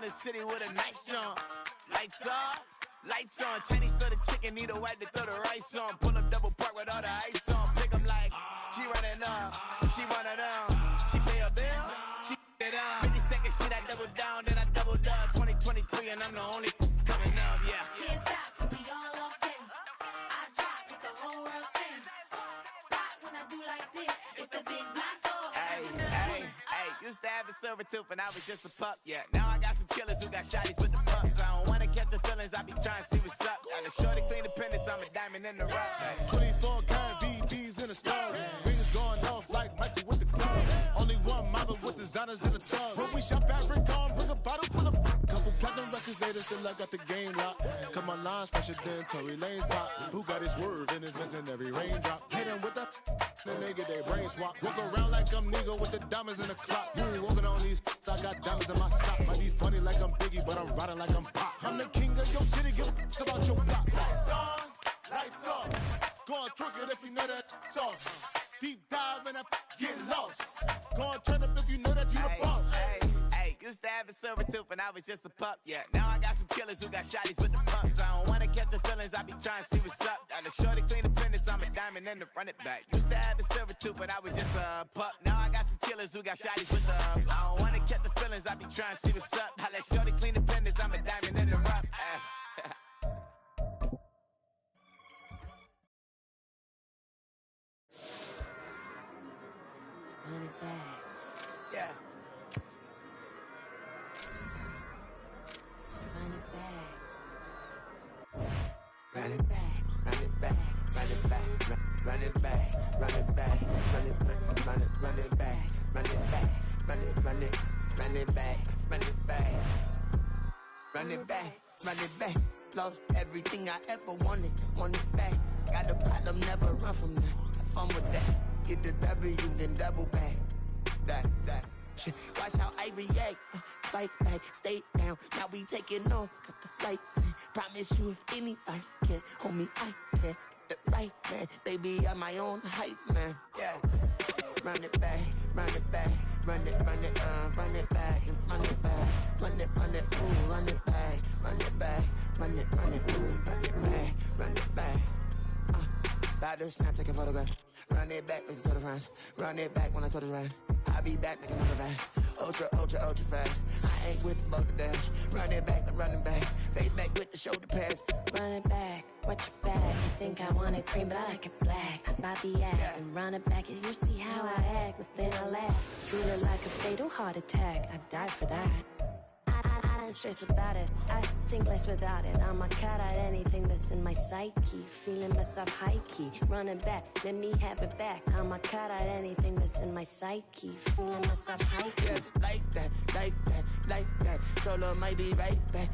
the city with a nice jump. Lights off, lights on. Chinese throw the chicken, need a wipe to throw the rice on. Pull up double park with all the ice on. Pick 'em like, she running up, she running down. She pay her bill, she it up. 52nd Street, I double down, then I doubled up. 2023, and I'm the only coming up, yeah. Can't stop till we all locked in. I drop with the whole world spin. Rock when I do like this, it's the big black dog. Hey, used to have a silver tooth and I was just a pup, yeah. Now I got some killers who got shotties with the pups. I don't wanna catch the feelings, I be trying to see what's up. Got a shorty clean the pennies, I'm a diamond in the rough. Hey. 24 karat VVs in the stars. Rings going off like Michael with the club. Only one mama with designers in the tub. When we shop African, bring a bottle full of couple platinum records later, still I got the game locked. Cut my lines fresher than Tory Lane's pop. Who got his swerve and is missing every raindrop? Hit him with the then they get their brain swap. Walk around like I'm nigga with the diamonds in the clock. You ain't walking on these, I got diamonds in my sock. Might be funny like I'm Biggie, but I'm riding like I'm Pop. I'm the king of your city, give a about your block. Lights on, lights off. Go on, twerk it if you know that sauce. Deep dive and get lost. Go on, turn up if you know that you the boss. Hey, used to have a silver tooth and I was just a pup, yeah. Now I got some killers who got shotties with the pumps. I don't wanna catch the feelings, I be trying to see what's up. Got a shorty clean the pennies, I'm a diamond and to run it back. Used to have a silver tooth, but I was just a pup. Now I got some killers who got shotties with the I don't wanna catch the feelings, I be trying to see what's up. I let shorty clean the pennies, I'm a diamond in the rough. Run it back. Yeah. Run it back. Run it back, run it back, run it back, run it back, run it back, run it back, run it back, run it back, run it back, run it back, run it back, run it back. Lost everything I ever wanted, want it back. Got a problem, never run from that. Have fun with that. Get the W, then double back. That. Shit. Watch how I react. Fight back, stay down. Now we taking off. Got the flight. Promise you if anybody can, homie, I can. Get the right man. Baby, I'm my own hype man. Yeah. Run it back, run it back, run it back, and run it back, ooh, run it back, run it back, run it back, run it back. About to snap, take a photograph. Run it back, make it to the friends. Run it back when I told it right. I'll be back, make another back. Ultra fast. I ain't with the boat to dash. Run it back, I'm running back. Face back with the shoulder pads. Run it back, watch your back. You think I want it cream, but I like it black. About the act and run it back. You see how I act, within I laugh. Feeling like a fatal heart attack. I'd die for that. I don't stress about it. I think less without it. I'ma cut out anything that's in my psyche. Feeling myself high key. Running back, let me have it back. I'ma cut out anything that's in my psyche. Feeling myself high key. Yes, like that. Told her might be right back.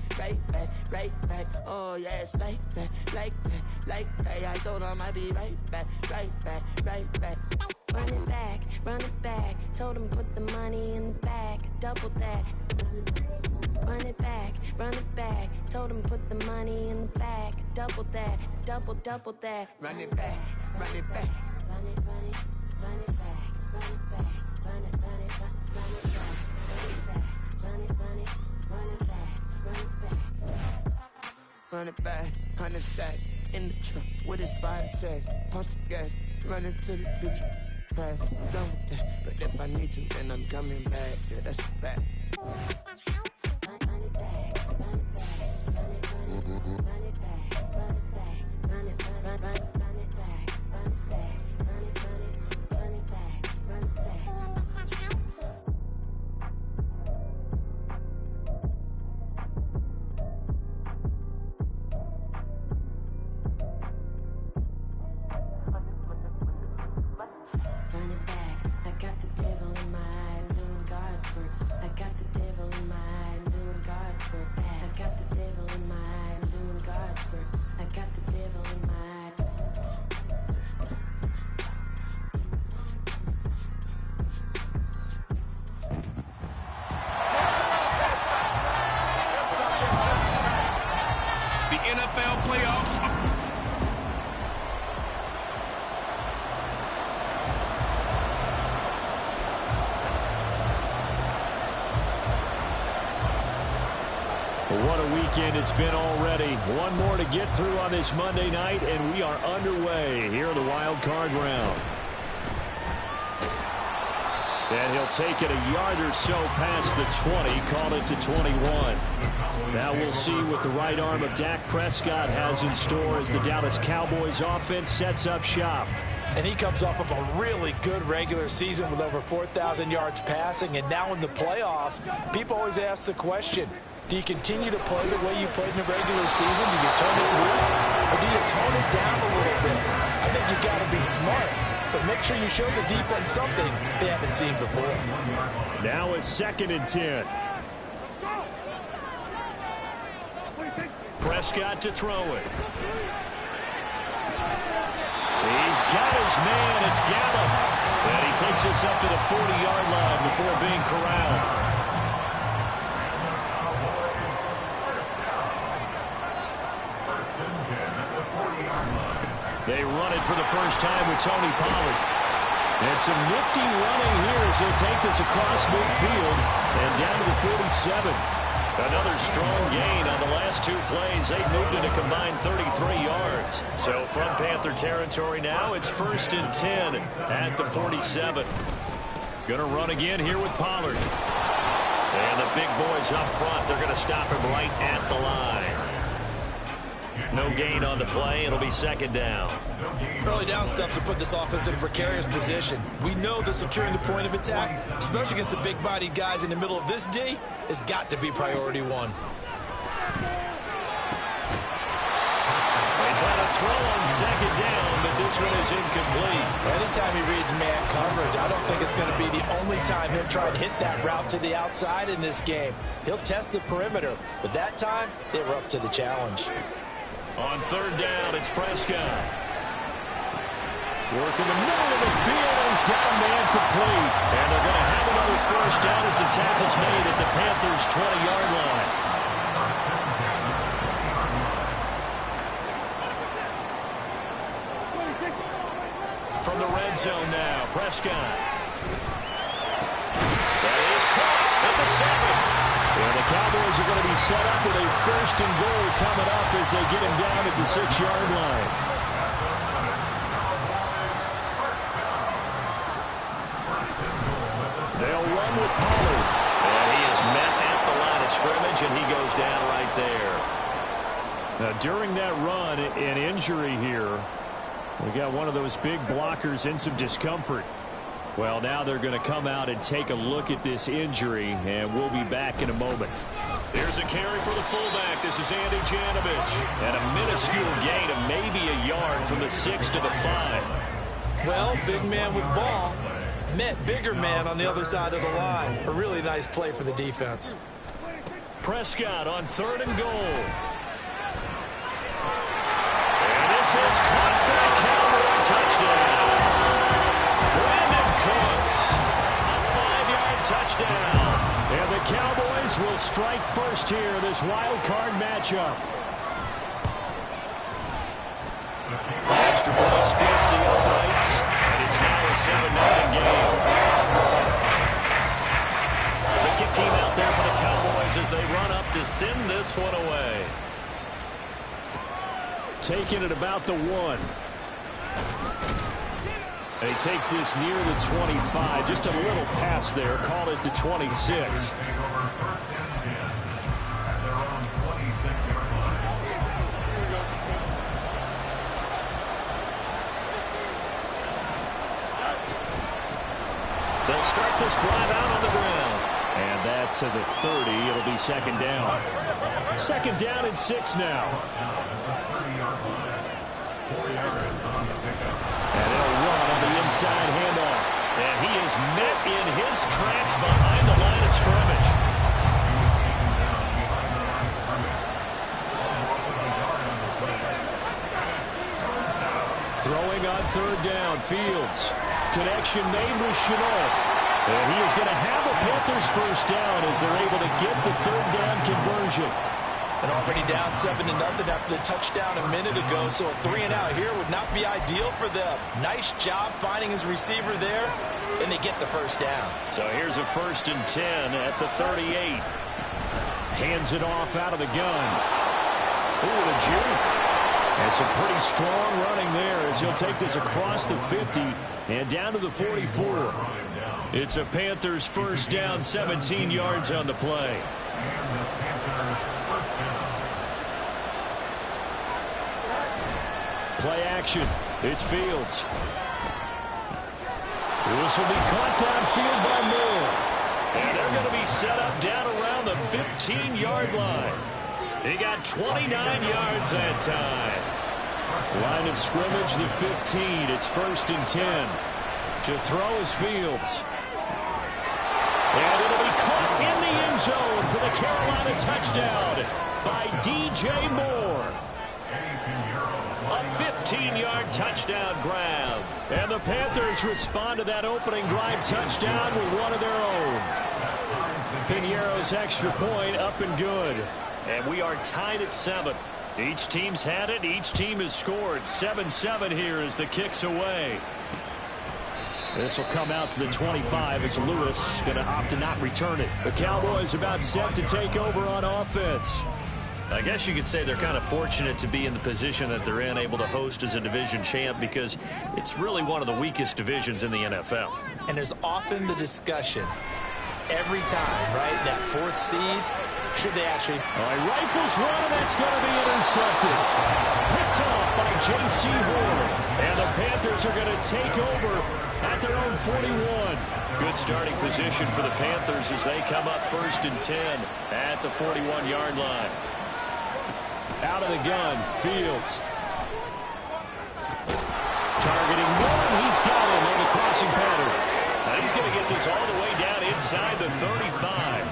Oh yes, like that. I told her might be right back. Run it back. Told him put the money in the bag. Double that. Run it back. Told him put the money in the bag. Double that. Double that. Run it back. Run it back. Run it back. Run it back. Run it back. Run it back. Run it back. 100 stack in the trunk with his body tag. Punch the gas. Running to the future. Past. Done with that. But if I need to, then I'm coming back. Yeah, that's a fact. NFL playoffs. What a weekend it's been already. One more to get through on this Monday night, and we are underway here in the wild card round. And he'll take it a yard or so past the 20, call it to 21. Now we'll see what the right arm of Dak Prescott has in store as the Dallas Cowboys offense sets up shop. And he comes off of a really good regular season with over 4,000 yards passing. And now in the playoffs, people always ask the question, do you continue to play the way you played in the regular season? Do you turn it loose? Or do you tone it down a little bit? I think you've got to be smart, but make sure you show the defense something they haven't seen before. Now it's 2nd and 10. Prescott to throw it. He's got his man. It's Gallup. And he takes us up to the 40-yard line before being corralled. They run it for the first time with Tony Pollard. And some nifty running here as he'll take this across midfield and down to the 47. Another strong gain on the last 2 plays. They moved it a combined 33 yards. So from Panther territory now, it's 1st and 10 at the 47. Going to run again here with Pollard. And the big boys up front, they're going to stop him right at the line. No gain on the play. It'll be 2nd down. Early down stuff to put this offense in a precarious position. We know that securing the point of attack, especially against the big-bodied guys in the middle of this D, has got to be priority 1. They try to throw on 2nd down, but this one is incomplete. Anytime he reads man coverage, I don't think it's going to be the only time he'll try to hit that route to the outside in this game. He'll test the perimeter, but that time they were up to the challenge. On 3rd down, it's Prescott. Working the middle of the field, and he's got a man complete. And they're going to have another 1st down as the tackle's made at the Panthers' 20-yard line. From the red zone now, Prescott. That is caught at the 7. And the Cowboys are going to be set up with a 1st and goal coming up as they get him down at the 6-yard line. They'll run with Pollard. And he is met at the line of scrimmage, and he goes down right there. Now, during that run, an injury here. We got one of those big blockers in some discomfort. Well, now they're going to come out and take a look at this injury, and we'll be back in a moment. Here's a carry for the fullback. This is Andy Janovich. And a minuscule gain of maybe a yard from the 6 to the 5. Well, big man with ball met bigger man on the other side of the line. A really nice play for the defense. Prescott on 3rd and goal. And this is caught for a Cowboy touchdown. Brandon Cooks, a 5-yard touchdown. And the Cowboys will strike first here, this wild card matchup. Extra point splits the uprights, and it's now a 7-9 game. The kick team out there for the Cowboys as they run up to send this one away. Taking it about the 1. And he takes this near the 25. Just a little pass there. Called it the 26. They'll start this drive out on the ground. And that to the 30. It'll be 2nd down. 2nd down and 6 now. And they'll run on the inside handoff. And he is met in his tracks behind the line of scrimmage. Throwing on 3rd down, Fields. Connection made with Shenault. And he is going to have a Panthers 1st down as they're able to get the 3rd down conversion. And already down 7-0 after the touchdown a minute ago, so a 3-and-out here would not be ideal for them. Nice job finding his receiver there, and they get the 1st down. So here's a 1st and 10 at the 38. hands it off out of the gun. Ooh, the juke. And some pretty strong running there as he'll take this across the 50 and down to the 44. It's a Panthers first down, 17 yards on the play. Play action. It's Fields. This will be caught downfield by Moore. And they're going to be set up down around the 15-yard line. He got 29 yards that time. Line of scrimmage, the 15. It's 1st and 10. To throw is Fields. And it'll be caught in the end zone for the Carolina touchdown by DJ Moore. A 15-yard touchdown grab. And the Panthers respond to that opening drive touchdown with one of their own. Pinheiro's extra point up and good. And we are tied at 7. Each team's had it. Each team has scored. 7-7 here as the kick's away. This will come out to the 25 as Lewis going to opt to not return it. The Cowboys about set to take over on offense. I guess you could say they're kind of fortunate to be in the position that they're in, able to host as a division champ, because it's really one of the weakest divisions in the NFL. And there's often the discussion every time, right? That 4th seed, should they actually... All right, rifles one, and that's going to be intercepted. Picked off by J.C. Horn. And the Panthers are going to take over at their own 41. Good starting position for the Panthers as they come up 1st and 10 at the 41-yard line. Out of the gun, Fields. Targeting one, he's got him on the crossing pattern. Now he's going to get this all the way down inside the 35.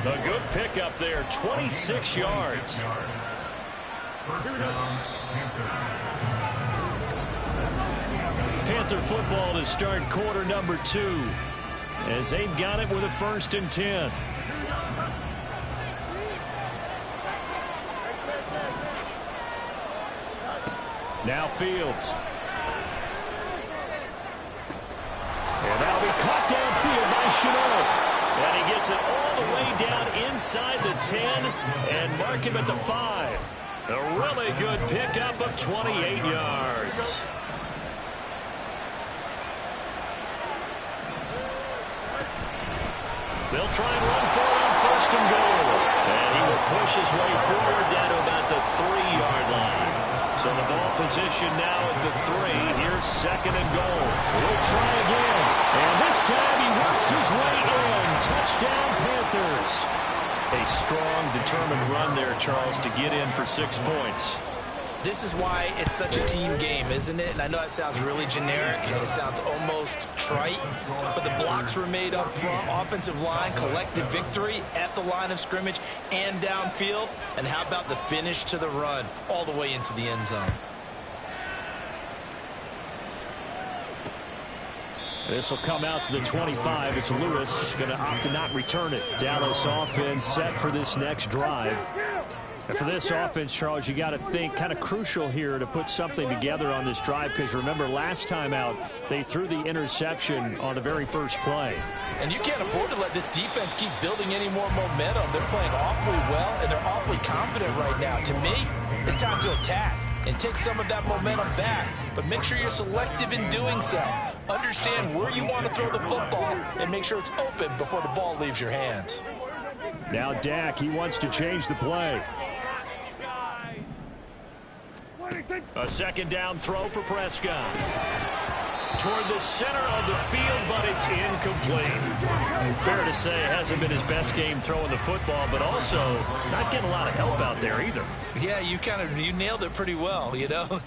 A good pickup there, 26 yards. Panther football to start quarter number 2 as they've got it with a 1st and 10. Now Fields. And that'll be caught downfield by Shenault. And he gets it all the way down inside the 10 and mark him at the 5. A really good pickup of 28 yards. They'll try and run for it on 1st and goal. And he will push his way forward down to about the 3-yard line. So the ball position now at the 3. Here's 2nd and goal. We'll try again. And this time he works his way in. Touchdown, Panthers. A strong, determined run there, Charles, to get in for 6 points. This is why it's such a team game, isn't it? And I know that sounds really generic and it sounds almost trite, but the blocks were made up front, offensive line, collective victory at the line of scrimmage and downfield. And how about the finish to the run all the way into the end zone? This will come out to the 25. It's Lewis going to opt to not return it. Dallas offense set for this next drive. And for this offense, Charles, you got to think kind of crucial here to put something together on this drive, because remember last time out they threw the interception on the very first play. And you can't afford to let this defense keep building any more momentum. They're playing awfully well and they're awfully confident right now. To me, it's time to attack and take some of that momentum back, but make sure you're selective in doing so. Understand where you want to throw the football and make sure it's open before the ball leaves your hands. Now Dak, he wants to change the play. A 2nd down throw for Prescott. Toward the center of the field, but it's incomplete. Fair to say it hasn't been his best game throwing the football, but also not getting a lot of help out there either. Yeah, you nailed it pretty well, you know.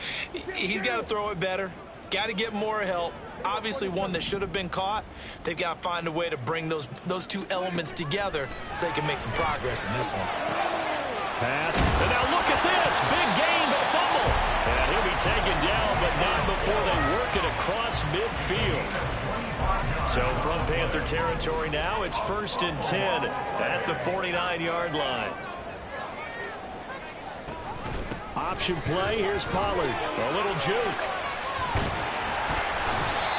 He's got to throw it better. Got to get more help. Obviously one that should have been caught. They've got to find a way to bring those two elements together so they can make some progress in this one. Pass. And now look at this. Big gain, but fumble. And he'll be taken down, but not before they work it across midfield. So from Panther territory now, it's 1st and 10 at the 49-yard line. Option play. Here's Pollard. A little juke.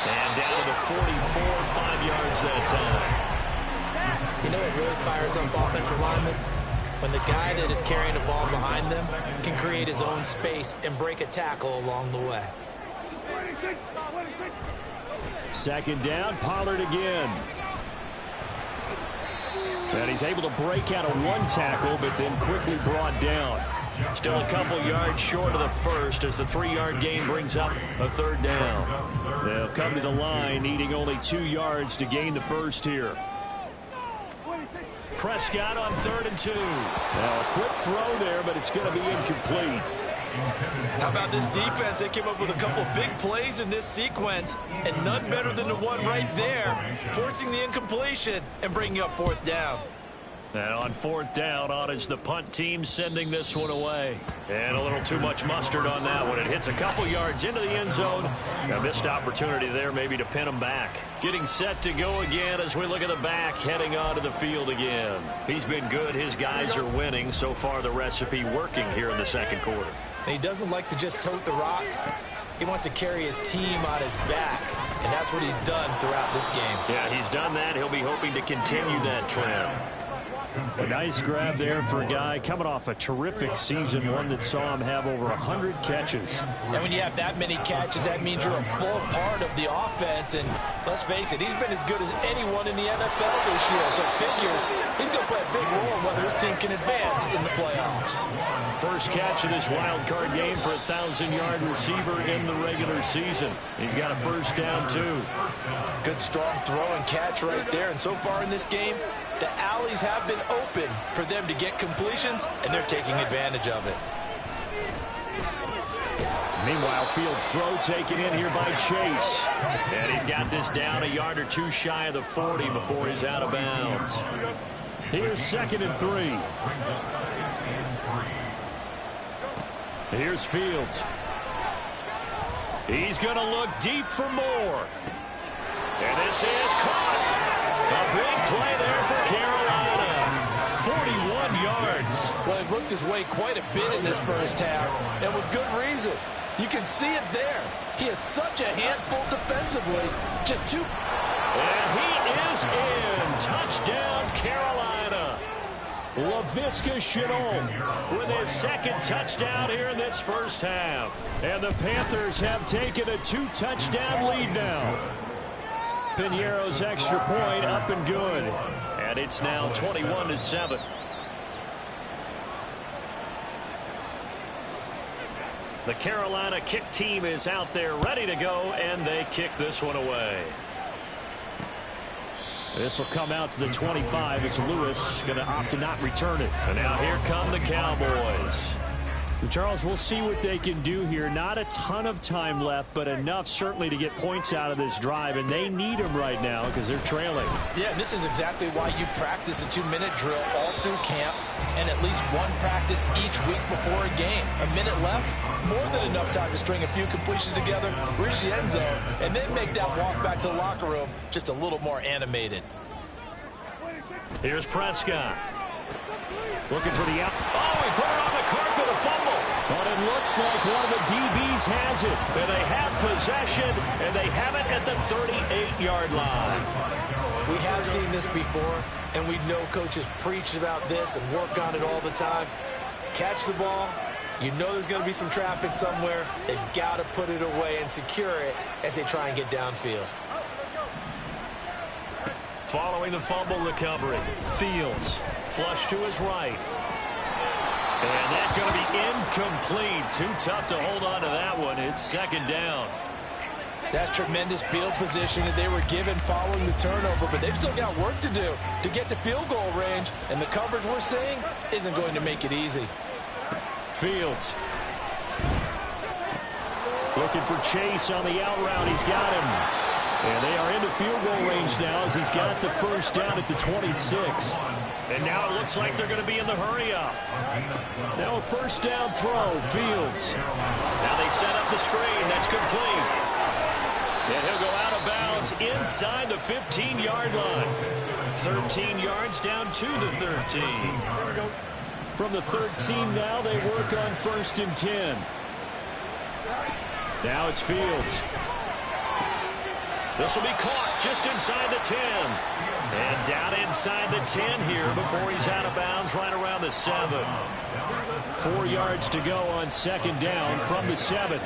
And down to the 44, 5 yards that time. You know what really fires up offensive linemen? when the guy that is carrying the ball behind them can create his own space and break a tackle along the way. Second down, Pollard again. And he's able to break out of one tackle, but then quickly brought down. Still a couple yards short of the first as the 3-yard gain brings up a third down. They'll come to the line needing only 2 yards to gain the first here. Prescott on 3rd and 2. Now a quick throw there, but it's going to be incomplete. How about this defense? They came up with a couple big plays in this sequence, and none better than the one right there, forcing the incompletion and bringing up 4th down. And on 4th down, on is the punt team sending this one away. And a little too much mustard on that one. It hits a couple yards into the end zone. A missed opportunity there maybe to pin them back. Getting set to go again as we look at the back, heading onto the field again. He's been good. His guys are winning. So far, the recipe working here in the second quarter. And he doesn't like to just tote the rock. He wants to carry his team on his back, and that's what he's done throughout this game. Yeah, he's done that. He'll be hoping to continue that trend. A nice grab there for a guy coming off a terrific season, one that saw him have over 100 catches. And when you have that many catches, that means you're a full part of the offense. And let's face it, he's been as good as anyone in the NFL this year. So figures he's going to play a big role in whether his team can advance in the playoffs. First catch of this wild card game for a 1,000-yard receiver in the regular season. He's got a first down, too. Good, strong throw and catch right there. And so far in this game, the alleys have been open for them to get completions, and they're taking advantage of it. Meanwhile, Fields' throw taken in here by Chase. And he's got this down a yard or two shy of the 40 before he's out of bounds. Here's 2nd and 3. Here's Fields. He's going to look deep for more. And this is caught. A big play there for Carolina. 41 yards. Well, he worked his way quite a bit in this first half, and with good reason. You can see it there. He is such a handful defensively. Just two. And he is in. Touchdown, Carolina. Laviska Shenault with his 2nd touchdown here in this first half. And the Panthers have taken a 2-touchdown lead now. Piñeiro's extra point up and good. And it's now 21-7. The Carolina kick team is out there ready to go, and they kick this one away. This will come out to the 25 as Lewis going to opt to not return it. And now here come the Cowboys. Charles, we'll see what they can do here. Not a ton of time left, but enough certainly to get points out of this drive, and they need them right now because they're trailing. Yeah, and this is exactly why you practice a 2-minute drill all through camp and at least one practice each week before a game. A minute left, more than enough time to string a few completions together, reach the end zone, and then make that walk back to the locker room just a little more animated. Here's Prescott. Looking for the out. Oh, he put it on the carpet, a fumble. But it looks like one of the DBs has it. And they have possession, and they have it at the 38-yard line. We have seen this before, and we know coaches preach about this and work on it all the time. Catch the ball. You know there's going to be some traffic somewhere. They've got to put it away and secure it as they try and get downfield. Following the fumble recovery, Fields flush to his right. And that's going to be incomplete. Too tough to hold on to that one. It's 2nd down. That's tremendous field position that they were given following the turnover, but they've still got work to do to get to field goal range, and the coverage we're seeing isn't going to make it easy. Fields looking for Chase on the out route. He's got him. And they are into field goal range now as he's got the first down at the 26. And now it looks like they're going to be in the hurry-up. Now a first down throw, Fields. Now they set up the screen. That's complete. And he'll go out of bounds inside the 15-yard line. 13 yards down to the 13. From the 13 now they work on 1st and 10. Now it's Fields. This will be caught just inside the 10. And down inside the 10 here before he's out of bounds right around the 7. 4 yards to go on second down from the 7.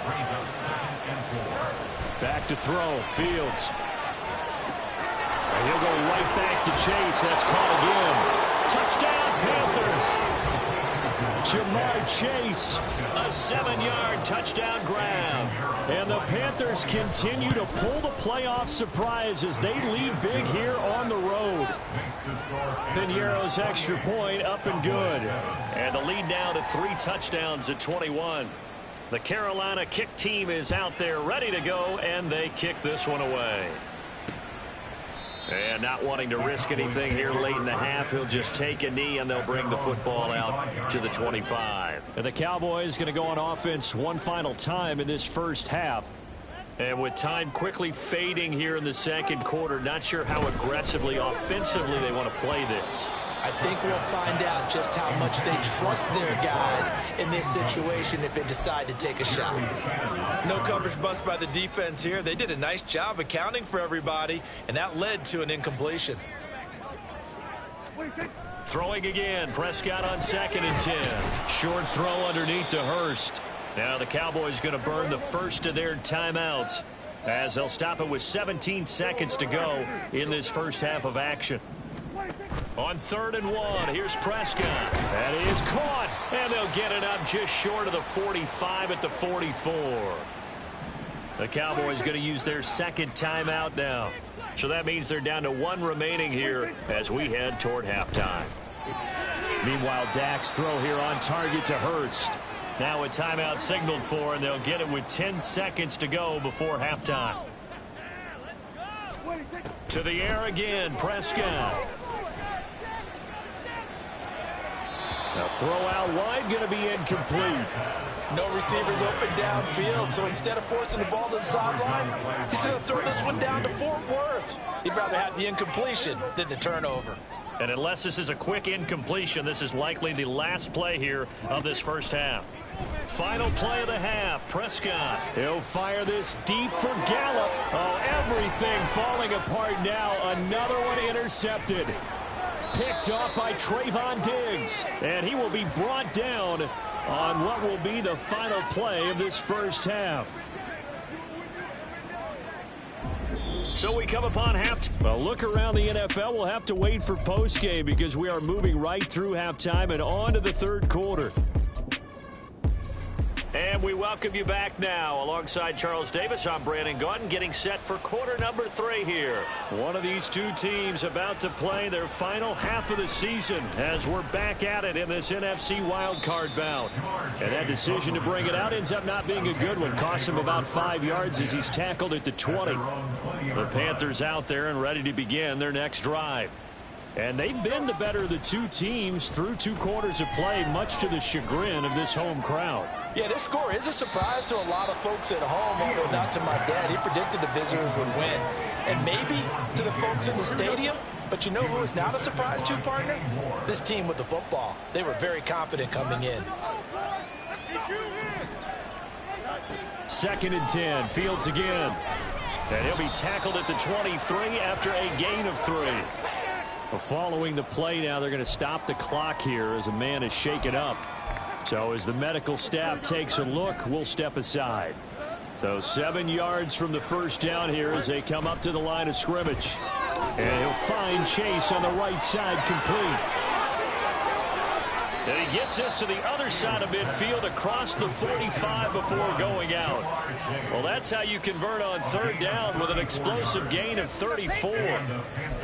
Back to throw. Fields. And he'll go right back to Chase. That's caught again. Touchdown, Panthers. Ja'Marr Chase. A 7-yard touchdown grab. And the Panthers continue to pull the playoff surprise as they lead big here on the road. Piñeiro's extra point up and good. And the lead now to 3 touchdowns at 21. The Carolina kick team is out there ready to go, and they kick this one away. And not wanting to risk anything here late in the half, he'll just take a knee, and they'll bring the football out to the 25. And the Cowboys going to go on offense one final time in this first half. And with time quickly fading here in the second quarter, not sure how aggressively, offensively they want to play this. I think we'll find out just how much they trust their guys in this situation if they decide to take a shot. No coverage bust by the defense here. They did a nice job accounting for everybody, and that led to an incompletion. Throwing again. Prescott on 2nd and 10. Short throw underneath to Hurst. Now the Cowboys going to burn the first of their timeouts as they'll stop it with 17 seconds to go in this first half of action. On 3rd and 1, here's Prescott. That is caught. And they'll get it up just short of the 45 at the 44. The Cowboys going to use their second timeout now. So that means they're down to 1 remaining here as we head toward halftime. Meanwhile, Dak's throw here on target to Hurst. Now a timeout signaled for, and they'll get it with 10 seconds to go before halftime. To the air again, Prescott. Now throw out wide, going to be incomplete. No receivers open downfield, so instead of forcing the ball to the sideline, he's going to throw this one down to Fort Worth. He'd rather have the incompletion than the turnover. And unless this is a quick incompletion, this is likely the last play here of this first half. Final play of the half, Prescott. He'll fire this deep for Gallup. Oh, everything falling apart now. Another one intercepted. Picked off by Trayvon Diggs. And he will be brought down on what will be the final play of this first half. So we come upon halftime. Well, look around the NFL. We'll have to wait for postgame because we are moving right through halftime and on to the third quarter. And we welcome you back now. Alongside Charles Davis, I'm Brandon Gaudin, getting set for quarter number 3 here. One of these two teams about to play their final half of the season as we're back at it in this NFC wildcard bout. And that decision to bring it out ends up not being a good one. Cost him about 5 yards as he's tackled at the 20. The Panthers out there and ready to begin their next drive. And they've been the better of the two teams through 2 quarters of play, much to the chagrin of this home crowd. Yeah, this score is a surprise to a lot of folks at home, although not to my dad. He predicted the visitors would win. And maybe to the folks in the stadium. But you know who is not a surprise to, partner? This team with the football. They were very confident coming in. 2nd and 10. Fields again. And he'll be tackled at the 23 after a gain of 3. Well, following the play now, they're going to stop the clock here as a man is shaken up. So as the medical staff takes a look, we'll step aside. So 7 yards from the first down here as they come up to the line of scrimmage. And he'll find Chase on the right side complete. And he gets this to the other side of midfield across the 45 before going out. Well, that's how you convert on 3rd down with an explosive gain of 34.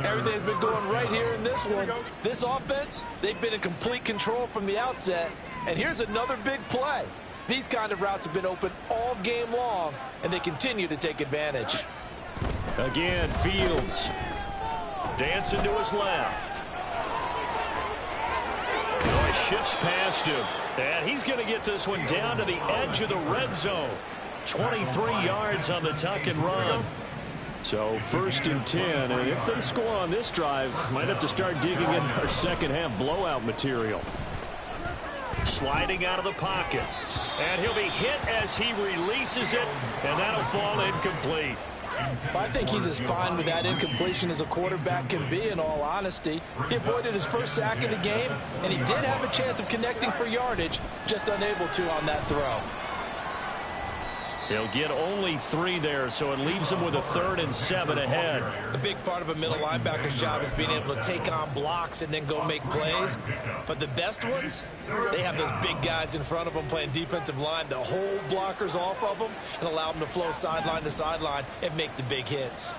Everything's been going right here in this one. This offense, they've been in complete control from the outset. And here's another big play. These kind of routes have been open all game long, and they continue to take advantage. Again, Fields. Dancing to his left. He shifts past him. And he's going to get this one down to the edge of the red zone. 23 yards on the tuck and run. So 1st and 10. And if they score on this drive, might have to start digging in our second half blowout material. Sliding out of the pocket. And he'll be hit as he releases it. And that'll fall incomplete. Well, I think he's as fine with that incompletion as a quarterback can be, in all honesty. He avoided his first sack of the game, and he did have a chance of connecting for yardage, just unable to on that throw. He'll get only 3 there, so it leaves him with a 3rd and 7 ahead. A big part of a middle linebacker's job is being able to take on blocks and then go make plays. But the best ones, they have those big guys in front of them playing defensive line to hold blockers off of them and allow them to flow sideline to sideline and make the big hits.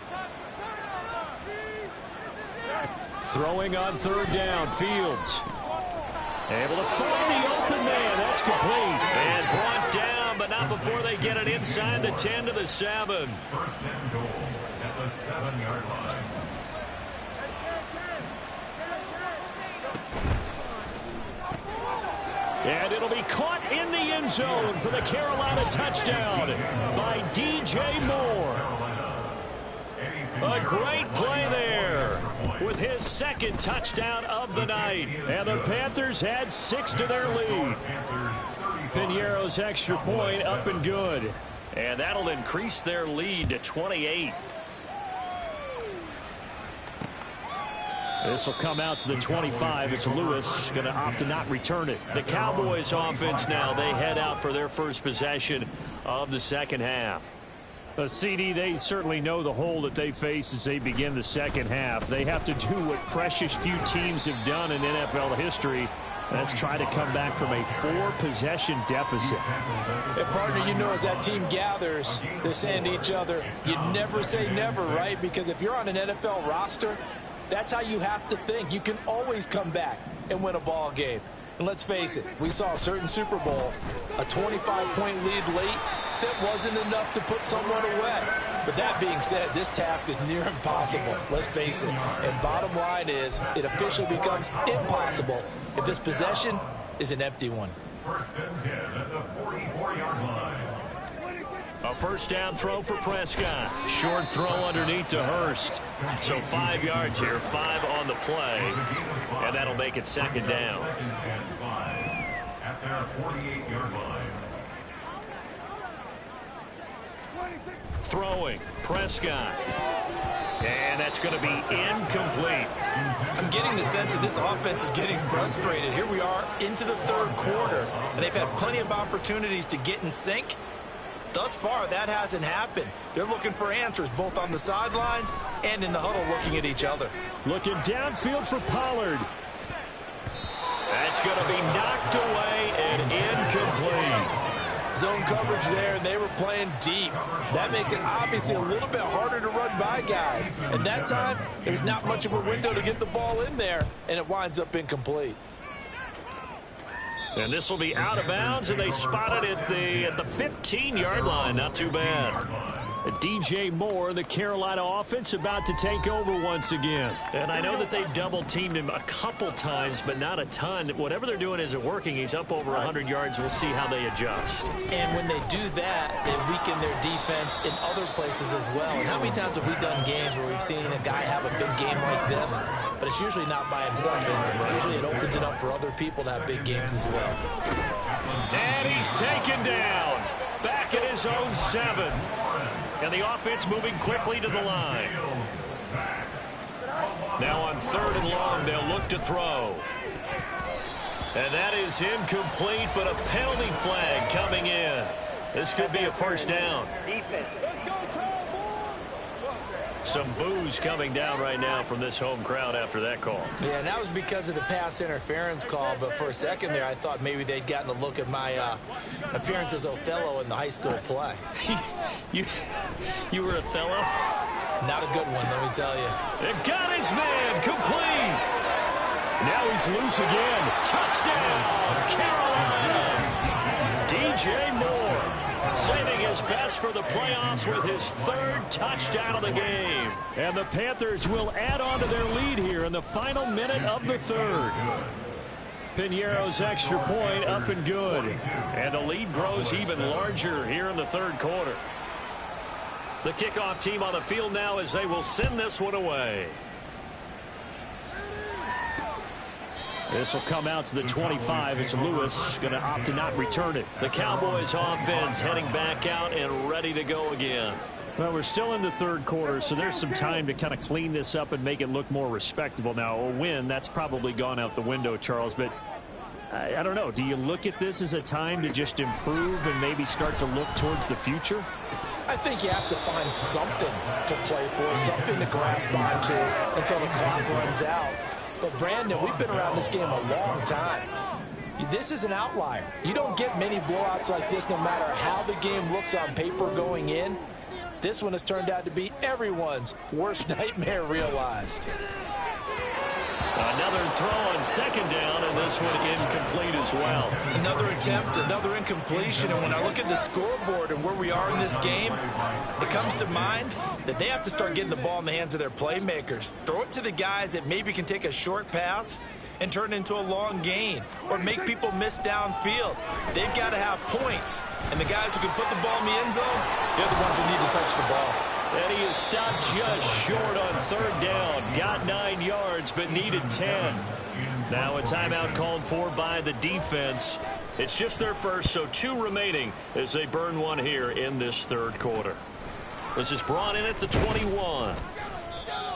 Throwing on 3rd down, Fields. Able to find the open man. That's complete. And brought down, but not before they get it inside the 10 to the 7. First and goal at the 7-yard line. And it'll be caught in the end zone for the Carolina touchdown by DJ Moore. A great play there with his 2nd touchdown of the night. And the Panthers add 6 to their lead. Piñeiro's extra point up and good. And that'll increase their lead to 28. This will come out to the 25. It's Lewis going to opt to not return it. The Cowboys offense now, they head out for their first possession of the 2nd half. CD, they certainly know the hole that they face as they begin the 2nd half. They have to do what precious few teams have done in NFL history. Let's try to come back from a 4-possession deficit. And partner, you know, as that team gathers, they're saying to each other, you never say never, right? Because if you're on an NFL roster, that's how you have to think. You can always come back and win a ball game. And let's face it, we saw a certain Super Bowl, a 25-point lead late, that wasn't enough to put someone away. But that being said, this task is near impossible. Let's face it. And bottom line is, it officially becomes impossible if this possession is an empty one. First and 10 at the 44-yard line. A 1st down throw for Prescott. Short throw underneath to Hurst. So 5 yards here, 5 on the play. And that'll make it 2nd down. 2nd and 5 at their 48-yard line. Throwing, Prescott. And that's going to be incomplete. I'm getting the sense that this offense is getting frustrated. Here we are into the 3rd quarter, and they've had plenty of opportunities to get in sync. Thus far, that hasn't happened. They're looking for answers both on the sidelines and in the huddle looking at each other. Looking downfield for Pollard. That's going to be knocked away and incomplete. Zone coverage there, and they were playing deep. That makes it obviously a little bit harder to run by guys. And that time, there's not much of a window to get the ball in there, and it winds up incomplete. And this will be out of bounds, and they spot it at the 15-yard line. Not too bad. DJ Moore, the Carolina offense, about to take over once again. And I know that they've double-teamed him a couple times, but not a ton. Whatever they're doing isn't working. He's up over 100 yards. We'll see how they adjust. And when they do that, they weaken their defense in other places as well. And how many times have we done games where we've seen a guy have a big game like this, but it's usually not by himself, is it? Usually it opens it up for other people to have big games as well. And he's taken down. Back at his own 7. And the offense moving quickly to the line. Now on 3rd and long, they'll look to throw. And that is incomplete, but a penalty flag coming in. This could be a 1st down. Some boos coming down right now from this home crowd after that call. Yeah, and that was because of the pass interference call. But for a second there, I thought maybe they'd gotten a look at my appearance as Othello in the high school play. You were Othello? Not a good one, let me tell you. It got his man complete. Now he's loose again. Touchdown, Carolina. DJ Moore saving his best for the playoffs with his 3rd touchdown of the game. And the Panthers will add on to their lead here in the final minute of the 3rd. Piñeiro's extra point up and good. And the lead grows even larger here in the 3rd quarter. The kickoff team on the field now as they will send this one away. This will come out to the 25 as Lewis going to opt to not return it. The Cowboys offense heading back out and ready to go again. Well, we're still in the third quarter, so there's some time to kind of clean this up and make it look more respectable. Now, a win, that's probably gone out the window, Charles, but I don't know. Do you look at this as a time to just improve and maybe start to look towards the future? I think you have to find something to play for, something to grasp onto until the clock runs out. But, Brandon, we've been around this game a long time. This is an outlier. You don't get many blowouts like this no matter how the game looks on paper going in. This one has turned out to be everyone's worst nightmare realized. Another throw on second down, and this one incomplete as well. Another attempt, another incompletion, and when I look at the scoreboard and where we are in this game, it comes to mind that they have to start getting the ball in the hands of their playmakers. Throw it to the guys that maybe can take a short pass and turn it into a long gain or make people miss downfield. They've got to have points, and the guys who can put the ball in the end zone, they're the ones that need to touch the ball. And he is stopped just short on third down. Got 9 yards, but needed 10. Now a timeout called for by the defense. It's just their first, so 2 remaining as they burn one here in this third quarter. This is brought in at the 21.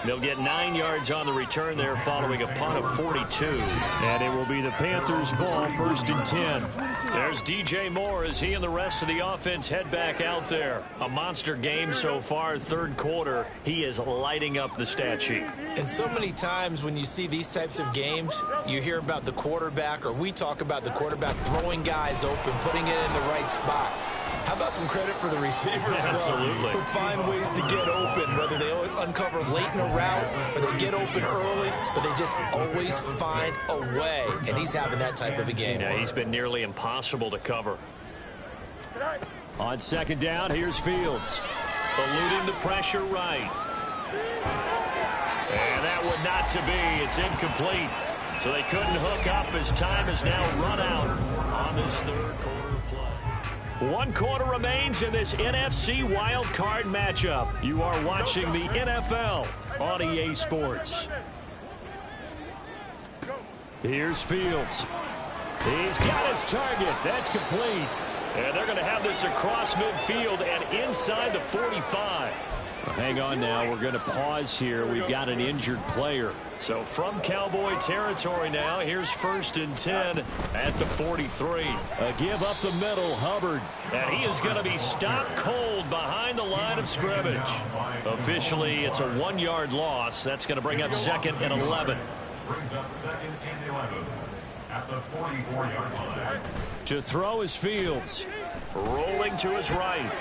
They'll get 9 yards on the return there following a punt of 42. And it will be the Panthers' ball, 1st and 10. There's DJ Moore as he and the rest of the offense head back out there. A monster game so far, third quarter. He is lighting up the stat sheet. And so many times when you see these types of games, you hear about the quarterback, or we talk about the quarterback throwing guys open, putting it in the right spot. How about some credit for the receivers, though, who find ways to get open, whether they uncover late in a route or they get open early, but they just always find a way, and he's having that type of a game. Yeah, he's been nearly impossible to cover. On second down, here's Fields. Eluding the pressure right. And that one not to be. It's incomplete. So they couldn't hook up as time is now run out on this third quarter play. 1 quarter remains in this NFC Wild Card matchup. You are watching the NFL on EA Sports. Here's Fields. He's got his target. That's complete. And they're going to have this across midfield and inside the 45. Well, hang on now. We're going to pause here. We've got an injured player. So from Cowboy territory now, here's 1st and 10 at the 43. A give up the middle, Hubbard. And he is going to be stopped cold behind the line of scrimmage. Officially, it's a 1-yard loss. That's going to bring up 2nd and 11. Brings up 2nd and 11 at the 44-yard line. To throw is Fields. Rolling to his right.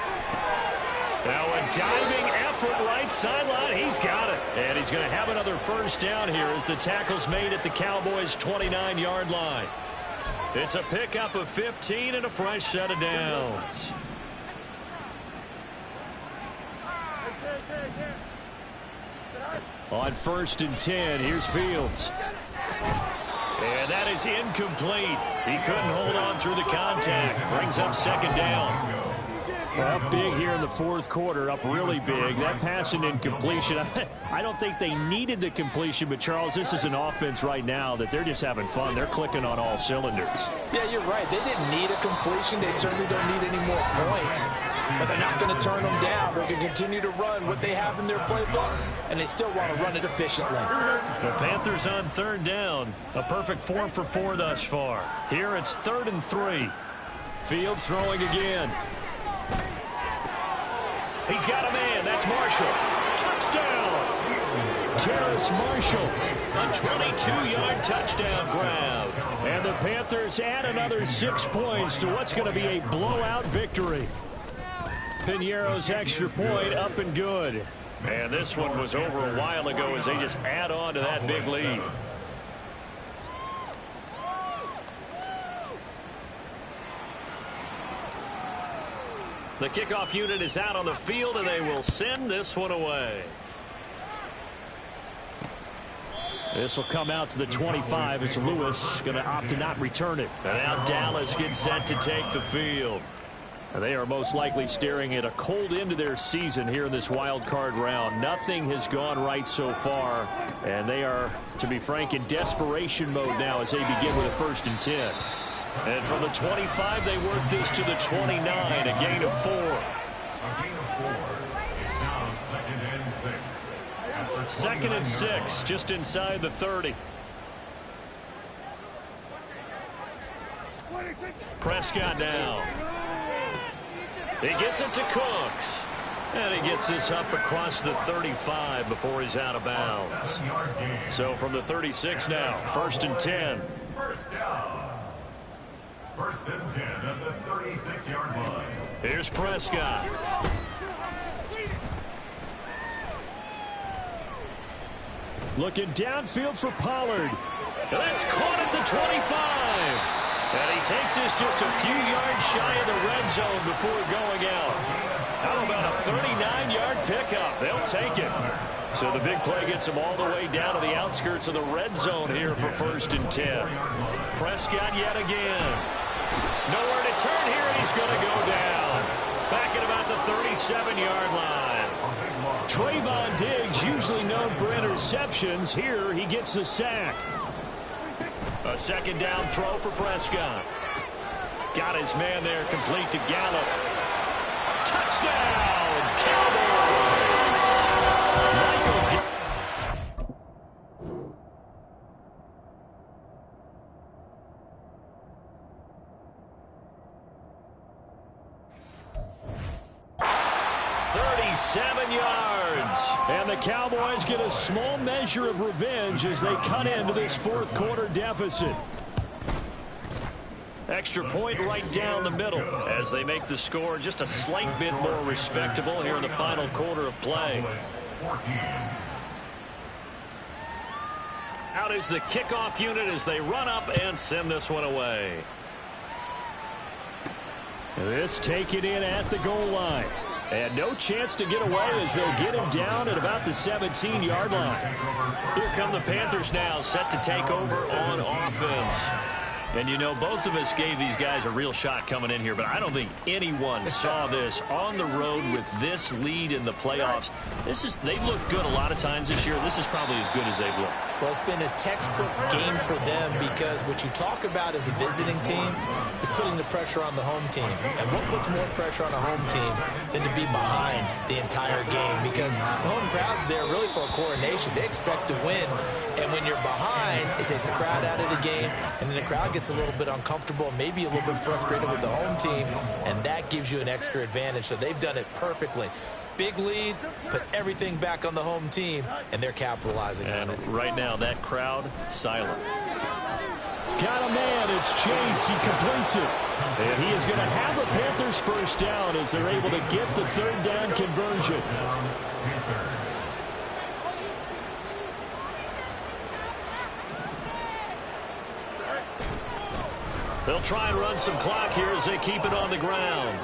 Now a diving effort right sideline. He's got it. And he's going to have another first down here as the tackle's made at the Cowboys' 29-yard line. It's a pickup of 15 and a fresh set of downs. On 1st and 10, here's Fields. And that is incomplete. He couldn't hold on through the contact. Brings up 2nd down. Well, up big here in the 4th quarter, up really big. That pass and incompletion, I don't think they needed the completion, but, Charles, this is an offense right now that they're just having fun. They're clicking on all cylinders. Yeah, you're right. They didn't need a completion. They certainly don't need any more points. But they're not going to turn them down. They're going to continue to run what they have in their playbook, and they still want to run it efficiently. The Panthers on 3rd down. A perfect 4 for 4 thus far. Here it's 3rd and 3. Fields throwing again. He's got a man. That's Marshall. Touchdown. Terrace Marshall. A 22-yard touchdown grab. And the Panthers add another 6 points to what's going to be a blowout victory. Piñeiro's extra point up and good. And this one was over a while ago as they just add on to that big lead. The kickoff unit is out on the field, and they will send this one away. This will come out to the 25 as Lewis going to opt to not return it. And now Dallas gets set to take the field. They are most likely staring at a cold end to their season here in this wild card round. Nothing has gone right so far, and they are, to be frank, in desperation mode now as they begin with a 1st and 10. And from the 25, they work this to the 29, a gain of 4. Second and 6, just inside the 30. Prescott now. He gets it to Cooks. And he gets this up across the 35 before he's out of bounds. So from the 36 now, 1st and 10. First down. 1st and 10 at the 36-yard line. Here's Prescott. Looking downfield for Pollard. And that's caught at the 25. And he takes this just a few yards shy of the red zone before going out. How about a 39-yard pickup? They'll take it. So the big play gets him all the way down to the outskirts of the red zone here for 1st and 10. Prescott yet again. Nowhere to turn here, and he's going to go down. Back at about the 37-yard line. Trayvon Diggs, usually known for interceptions. Here he gets the sack. A 2nd down throw for Prescott. Got his man there, complete to Gallup. Touchdown, Cowboys! Michael. And the Cowboys get a small measure of revenge as they cut into this 4th quarter deficit. Extra point right down the middle as they make the score just a slight bit more respectable here in the final quarter of play. Out is the kickoff unit as they run up and send this one away. This taken in at the goal line. And no chance to get away as they'll get him down at about the 17-yard line. Here come the Panthers now, set to take over on offense. And, you know, both of us gave these guys a real shot coming in here, but I don't think anyone saw this on the road with this lead in the playoffs. They've looked good a lot of times this year. This is probably as good as they've looked. Well, it's been a textbook game for them because what you talk about as a visiting team is putting the pressure on the home team. And what puts more pressure on a home team than to be behind the entire game? Because the home crowd's there really for a coronation. They expect to win. And when you're behind, it takes the crowd out of the game. And then the crowd gets a little bit uncomfortable, maybe a little bit frustrated with the home team. And that gives you an extra advantage. So they've done it perfectly. Big lead, put everything back on the home team, and they're capitalizing on it. Right now, that crowd, silent. Got a man, it's Chase, he completes it. And he is going to have the Panthers first down as they're able to get the 3rd down conversion. They'll try and run some clock here as they keep it on the ground.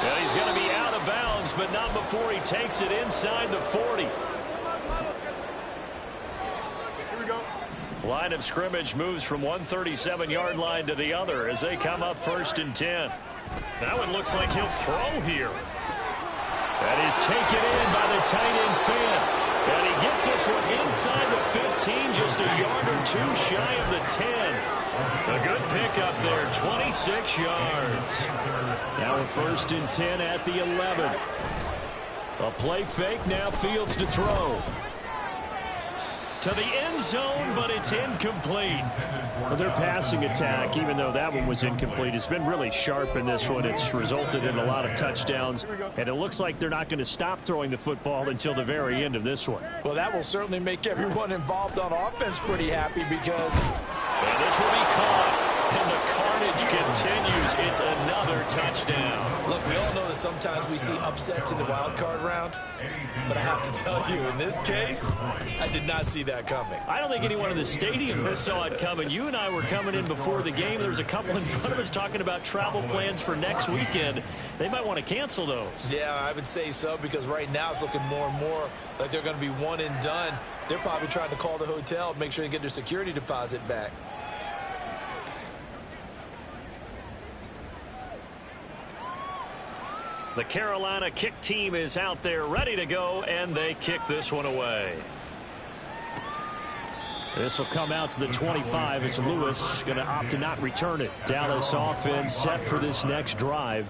And he's going to be out of bounds, but not before he takes it inside the 40. Line of scrimmage moves from one 37-yard line to the other as they come up 1st and 10. That one looks like he'll throw here. That is taken in by the tight end Fant. And he gets this one inside the 15, just a yard or two shy of the 10. A good pickup there, 26 yards. Now a 1st and 10 at the 11. A play fake, now Fields to throw. To the end zone, but it's incomplete. Well, their passing attack, even though that one was incomplete, has been really sharp in this one. It's resulted in a lot of touchdowns, and it looks like they're not going to stop throwing the football until the very end of this one. Well, that will certainly make everyone involved on offense pretty happy because... And this will be caught. And the carnage continues. It's another touchdown. Look, we all know that sometimes we see upsets in the wild card round. But I have to tell you, in this case, I did not see that coming. I don't think anyone in the stadium saw it coming. You and I were coming in before the game. There was a couple in front of us talking about travel plans for next weekend. They might want to cancel those. Yeah, I would say so because right now it's looking more and more like they're going to be one and done. They're probably trying to call the hotel, make sure they get their security deposit back. The Carolina kick team is out there ready to go, and they kick this one away. This will come out to the 25 as Lewis going to opt to not return it. Dallas offense set for this next drive.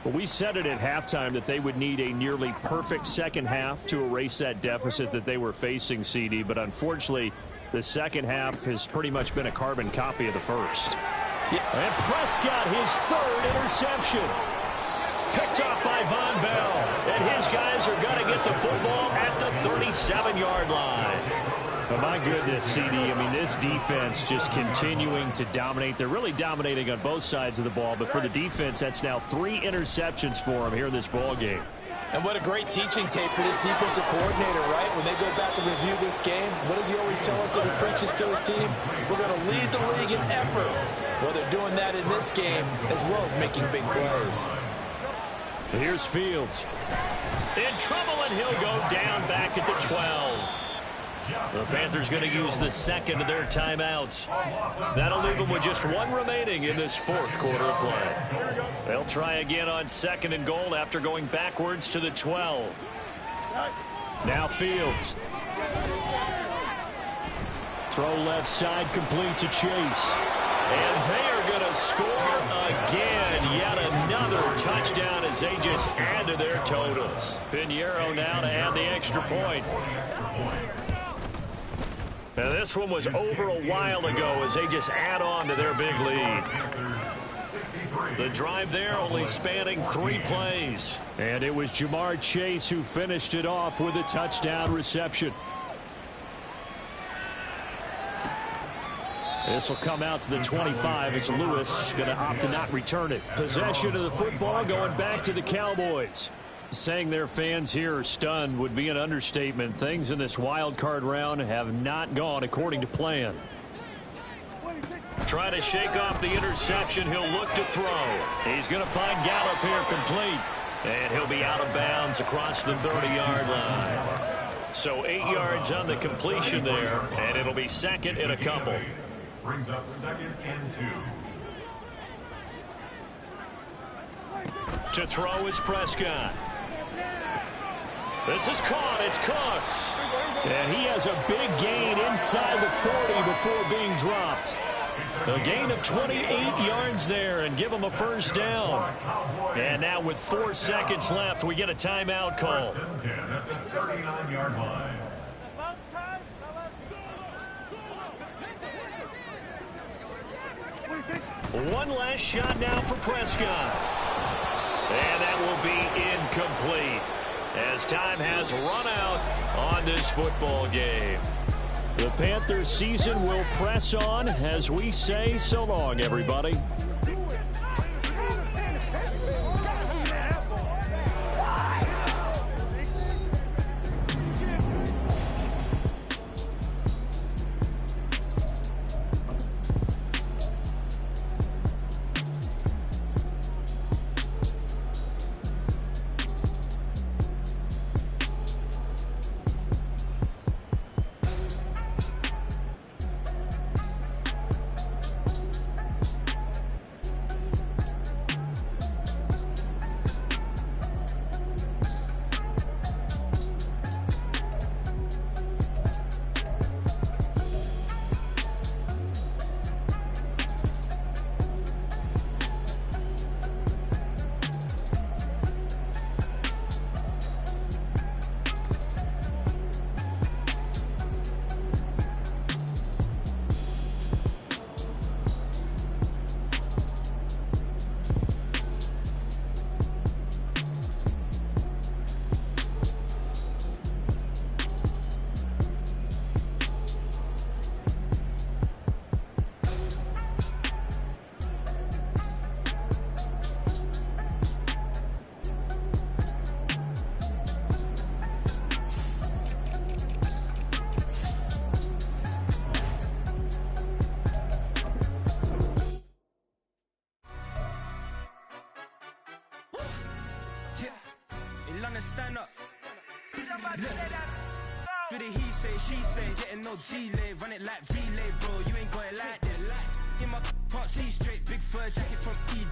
Well, we said it at halftime that they would need a nearly perfect second half to erase that deficit that they were facing, CD. But unfortunately, the second half has pretty much been a carbon copy of the first. Yeah. And Prescott, his third interception. Picked off by Von Bell. And his guys are going to get the football at the 37-yard line. Oh, my goodness, CD. I mean, this defense just continuing to dominate. They're really dominating on both sides of the ball. But for the defense, that's now 3 interceptions for them here in this ball game. And what a great teaching tape for this defensive coordinator, right? When they go back and review this game, what does he always tell us that he preaches to his team? We're going to lead the league in effort. Well, they're doing that in this game as well as making big plays. Here's Fields. In trouble, and he'll go down back at the 12. The Panthers going to use the second of their timeouts. That'll leave them with just 1 remaining in this fourth quarter of play. They'll try again on 2nd and goal after going backwards to the 12. Now Fields. Throw left side, complete to Chase. And they are going to score again. Yet another touchdown as they just add to their totals. Pinheiro now to add the extra point. Now this one was over a while ago as they just add on to their big lead. The drive there only spanning 3 plays. And it was Jamar Chase who finished it off with a touchdown reception. This will come out to the 25 as Lewis going to opt to not return it. Possession of the football going back to the Cowboys. Saying their fans here are stunned would be an understatement. Things in this wild card round have not gone according to plan. Trying to shake off the interception. He'll look to throw. He's going to find Gallup here complete. And he'll be out of bounds across the 30-yard line. So 8 yards on the completion there. And it'll be 2nd and a couple. Brings up 2nd and 2. To throw is Prescott. This is caught. It's Cooks. And he has a big gain inside the 40 before being dropped. A gain of 28 yards there and give him a first down. And now with 4 seconds left, we get a timeout call. 1st and 10 at the 39-yard line. One last shot now for Prescott. And that will be incomplete as time has run out on this football game. The Panthers season will press on as we say so long, everybody. Stand up. Do the he say, she say, getting no delay, run it like relay, bro. You ain't got it like this. In my can't see straight, big fur jacket from eBay.